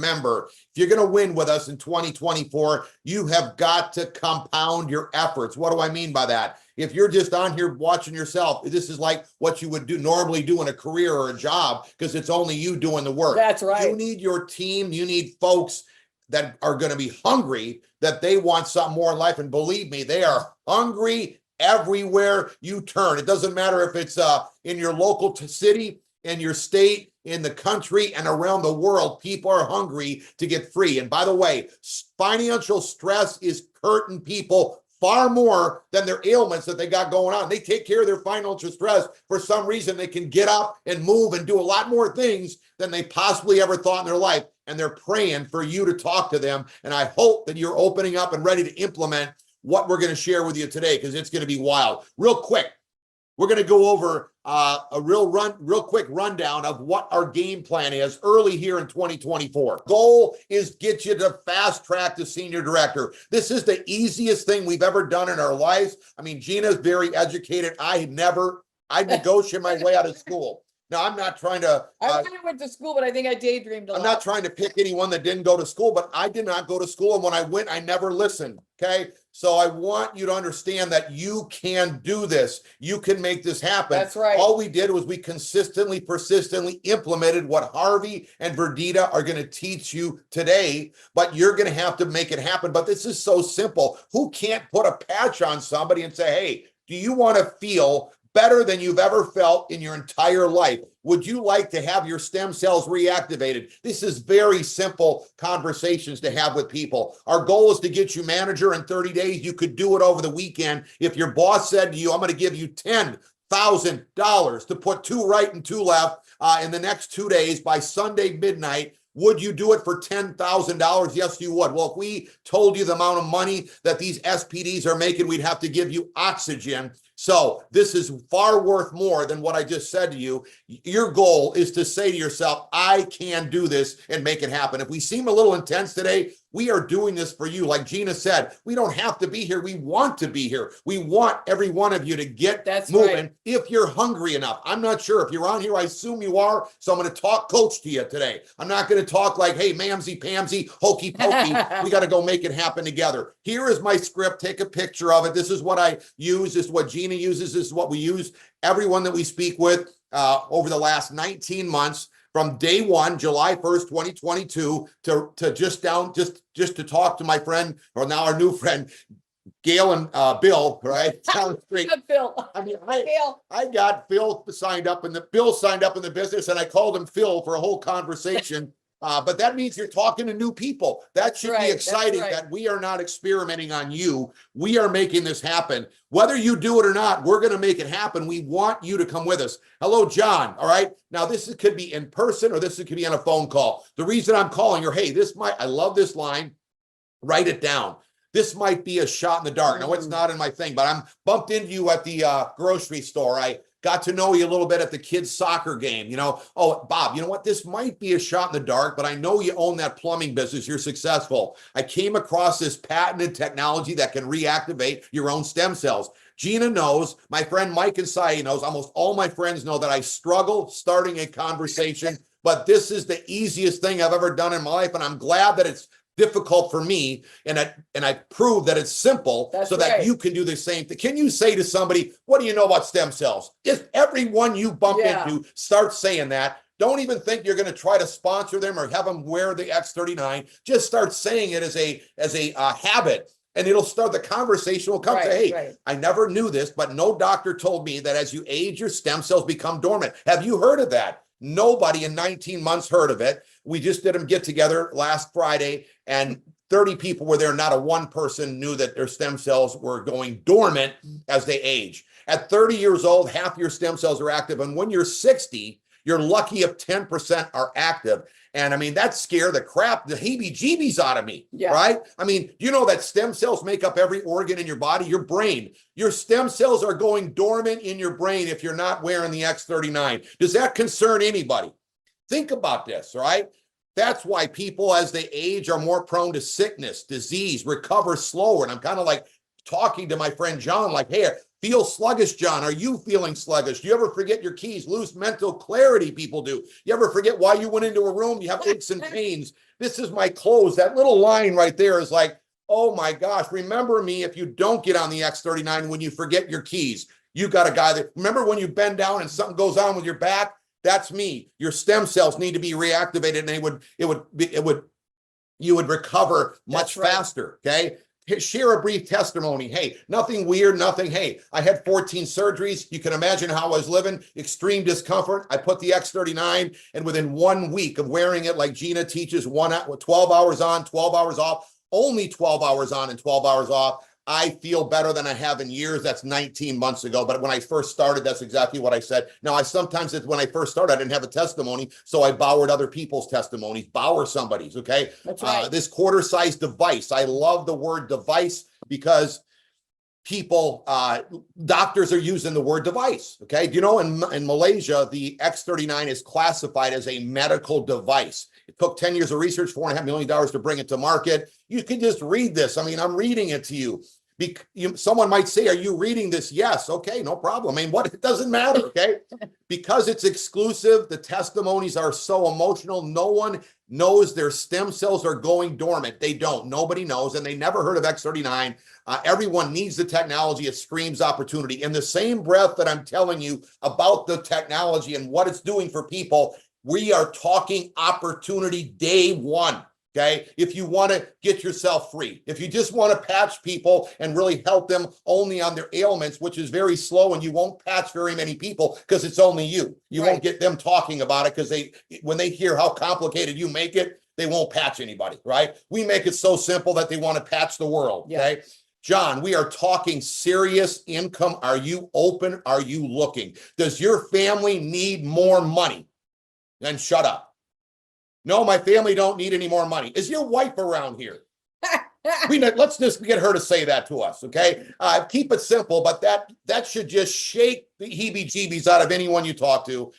remember, if you're going to win with us in 2024, you have got to compound your efforts. What do I mean by that? If you're just on here watching yourself, this is like what you would normally do in a career or a job, because it's only you doing the work. That's right. You need your team. You need folks that are going to be hungry, that they want something more in life. And believe me, they are hungry everywhere you turn. It doesn't matter if it's in your local city, in your state, in the country, and around the world. People are hungry to get free. And by the way, financial stress is hurting people far more than their ailments that they got going on. They take care of their financial stress. For some reason, they can get up and move and do a lot more things than they possibly ever thought in their life. And they're praying for you to talk to them. And I hope that you're opening up and ready to implement what we're going to share with you today, because it's going to be wild. Real quick, we're going to go over a real quick rundown of what our game plan is early here in 2024. Goal is get you to fast track to senior director. This is the easiest thing we've ever done in our lives. I mean, Gina's very educated. I negotiate my way out of school. Now, I'm not trying to... I went to school, but I think I daydreamed a lot. I'm not trying to pick anyone that didn't go to school, but I did not go to school. And when I went, I never listened, okay? So I want you to understand that you can do this. You can make this happen. That's right. All we did was we consistently, persistently implemented what Harvey and Verdita are going to teach you today, but you're going to have to make it happen. But this is so simple. Who can't put a patch on somebody and say, hey, do you want to feel better than you've ever felt in your entire life? Would you like to have your stem cells reactivated? This is very simple conversations to have with people. Our goal is to get you manager in 30 days. You could do it over the weekend. If your boss said to you, I'm going to give you $10,000 to put 2 right and 2 left in the next 2 days by Sunday midnight, would you do it for $10,000? Yes, you would. Well, if we told you the amount of money that these SPDs are making, we'd have to give you oxygen. So this is far worth more than what I just said to you. Your goal is to say to yourself, I can do this and make it happen. If we seem a little intense today, we are doing this for you. Like Gina said, we don't have to be here. We want to be here. We want every one of you to get moving. Right. If you're hungry enough. I'm not sure if you're on here. I assume you are. So I'm going to talk coach to you today. I'm not going to talk like, hey, mamsy pamsy, hokey pokey. We got to go make it happen together. Here is my script. Take a picture of it. This is what I use. This is what Gina uses. This is what we use. Everyone that we speak with over the last 19 months, from day one, July 1st, 2022, to just to talk to my friend, or now our new friend, Gail and Bill, right? Down the street. Bill. I mean, I got Bill signed up in the business, and I called him Phil for a whole conversation. But that means you're talking to new people. That should be exciting, that we are not experimenting on you. We are making this happen. Whether you do it or not, we're going to make it happen. We want you to come with us. Hello, John. All right. Now, this could be in person, or this could be on a phone call. The reason I'm calling you, hey, I love this line. Write it down. This might be a shot in the dark. No, it's not in my thing, but I'm bumped into you at the grocery store. I got to know you a little bit at the kids' soccer game. You know, oh, Bob, you know what? This might be a shot in the dark, but I know you own that plumbing business. You're successful. I came across this patented technology that can reactivate your own stem cells. Gina knows, my friend Mike and Sai knows, almost all my friends know that I struggle starting a conversation, but this is the easiest thing I've ever done in my life, and I'm glad that it's difficult for me, and I prove that it's simple. That's so that you can do the same thing. Can you say to somebody, what do you know about stem cells? If everyone you bump into starts saying that, don't even think you're going to try to sponsor them or have them wear the X39. Just start saying it as a habit, and it'll start, the conversation will come. Say, hey, I never knew this, but no doctor told me that as you age, your stem cells become dormant. Have you heard of that? Nobody in 19 months heard of it. We just did them get together last Friday, and 30 people were there. Not a one person knew that their stem cells were going dormant as they age. At 30 years old, half your stem cells are active. And when you're 60, you're lucky if 10% are active. And I mean, that scared the heebie-jeebies out of me, right? I mean, you know that stem cells make up every organ in your body, your brain. Your stem cells are going dormant in your brain if you're not wearing the X39. Does that concern anybody? Think about this, right? That's why people, as they age, are more prone to sickness, disease, recover slower. And I'm kind of like talking to my friend John, like, hey, feel sluggish, John. Are you feeling sluggish? Do you ever forget your keys? Lose mental clarity, people do. You ever forget why you went into a room? You have aches and pains. This is my clothes. That little line right there is like, oh my gosh, remember me if you don't get on the X39 when you forget your keys. You got a guy that, remember when you bend down and something goes on with your back? That's me. Your stem cells need to be reactivated and you would recover much faster, okay? Share a brief testimony. Hey, nothing weird, nothing. Hey, I had 14 surgeries. You can imagine how I was living, extreme discomfort. I put the X39 and within 1 week of wearing it, like Gina teaches, 12 hours on, 12 hours off, only 12 hours on and 12 hours off. I feel better than I have in years. That's 19 months ago. But when I first started, that's exactly what I said. Now, when I first started, I didn't have a testimony. So I borrowed other people's testimonies, borrow somebody's, okay? That's right. This quarter-size device. I love the word device because people, doctors are using the word device, okay? You know, in Malaysia, the X39 is classified as a medical device. It took 10 years of research, $4.5 million to bring it to market. You can just read this. I mean, I'm reading it to you. Someone might say, are you reading this? Yes. Okay, no problem. I mean, it doesn't matter, okay? Because it's exclusive, the testimonies are so emotional. No one knows their stem cells are going dormant. They don't. Nobody knows, and they never heard of X39. Everyone needs the technology. It screams opportunity. In the same breath that I'm telling you about the technology and what it's doing for people, we are talking opportunity day one. Okay, if you want to get yourself free, if you just want to patch people and really help them only on their ailments, which is very slow, and you won't patch very many people because it's only you. You won't get them talking about it because when they hear how complicated you make it, they won't patch anybody, right? We make it so simple that they want to patch the world. Okay. John, we are talking serious income. Are you open? Are you looking? Does your family need more money? Then shut up. No, my family don't need any more money. Is your wife around here? Let's just get her to say that to us, okay? Keep it simple, but that should just shake the heebie-jeebies out of anyone you talk to.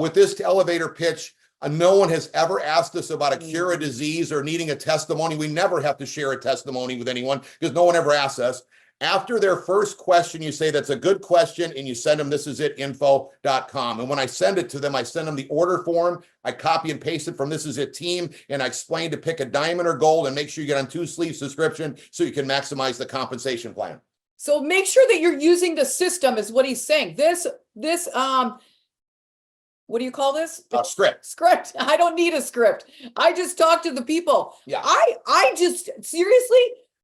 With this elevator pitch, no one has ever asked us about a cure, a disease, or needing a testimony. We never have to share a testimony with anyone because no one ever asks us. After their first question, you say, that's a good question, and you send them thisisit.info.com. And when I send it to them, I send them the order form. I copy and paste it from This Is It team, and I explain to pick a diamond or gold and make sure you get on 2-sleeve subscription so you can maximize the compensation plan. So make sure that you're using the system is what he's saying. This what do you call this? Script. I don't need a script. I just talk to the people. Yeah. I just, seriously,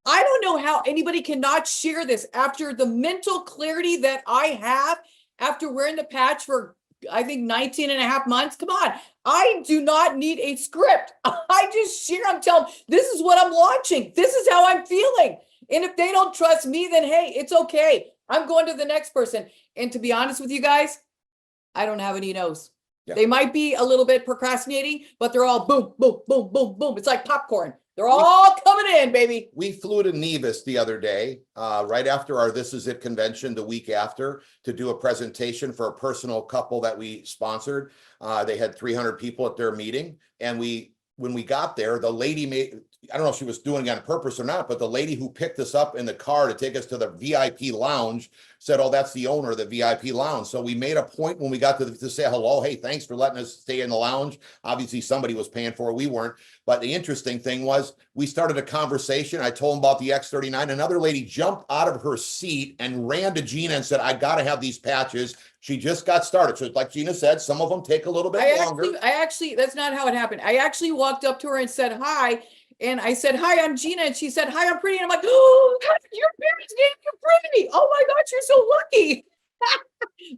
I don't know how anybody cannot share this after the mental clarity that I have after wearing the patch for, I think, 19 and a half months. Come on. I do not need a script. I just share. I'm telling them, this is what I'm launching. This is how I'm feeling. And if they don't trust me, then hey, it's okay. I'm going to the next person. And to be honest with you guys, I don't have any no's. Yeah. They might be a little bit procrastinating, but they're all boom, boom, boom, boom, boom. It's like popcorn. They're all coming in, baby. We flew to Nevis the other day, right after our This Is It convention, the week after, to do a presentation for a personal couple that we sponsored. They had 300 people at their meeting. And when we got there, the lady I don't know if she was doing it on purpose or not, but the lady who picked us up in the car to take us to the VIP lounge said, oh, that's the owner of the VIP lounge. So we made a point when we got to say hello. Hey, thanks for letting us stay in the lounge. Obviously, somebody was paying for it. We weren't. But the interesting thing was we started a conversation. I told them about the X39. Another lady jumped out of her seat and ran to Gina and said, I got to have these patches. She just got started. So like Gina said, some of them take a little bit longer. I actually, that's not how it happened. I actually walked up to her and said, hi. And I said, hi, I'm Gina. And she said, hi, I'm pretty. And I'm like, oh, your parents gave you pretty. Oh my gosh, you're so lucky.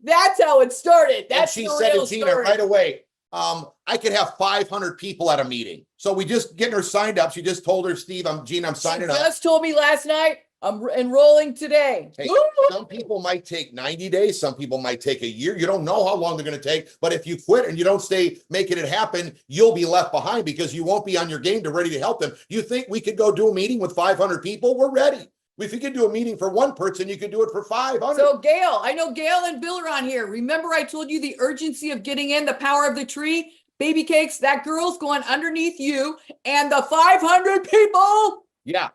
That's how it started. That's and she said to Gina right away, I could have 500 people at a meeting. So we just getting her signed up. She just told her, Steve, I'm signing up. She just told me last night, I'm enrolling today. Hey, some people might take 90 days. Some people might take a year. You don't know how long they're going to take. But if you quit and you don't stay making it happen, you'll be left behind because you won't be on your game to ready to help them. You think we could go do a meeting with 500 people? We're ready. If you could do a meeting for one person, you could do it for 500. So Gail, I know Gail and Bill are on here. Remember I told you the urgency of getting in, the power of the tree? Baby cakes, that girl's going underneath you and the 500 people. Yeah.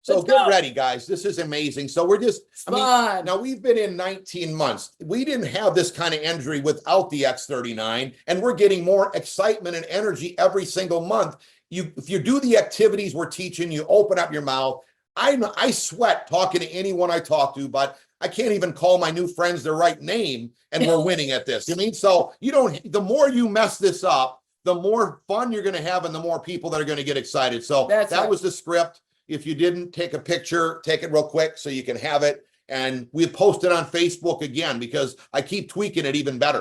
So get ready, guys. This is amazing. So we're just, now we've been in 19 months. We didn't have this kind of injury without the X39, and we're getting more excitement and energy every single month. if you do the activities we're teaching, you open up your mouth. I sweat talking to anyone I talk to, but I can't even call my new friends their right name, and we're winning at this. You mean, so the more you mess this up, the more fun you're going to have and the more people that are going to get excited. So that was the script. If you didn't take a picture, take it real quick so you can have it. And we post it on Facebook again because I keep tweaking it even better.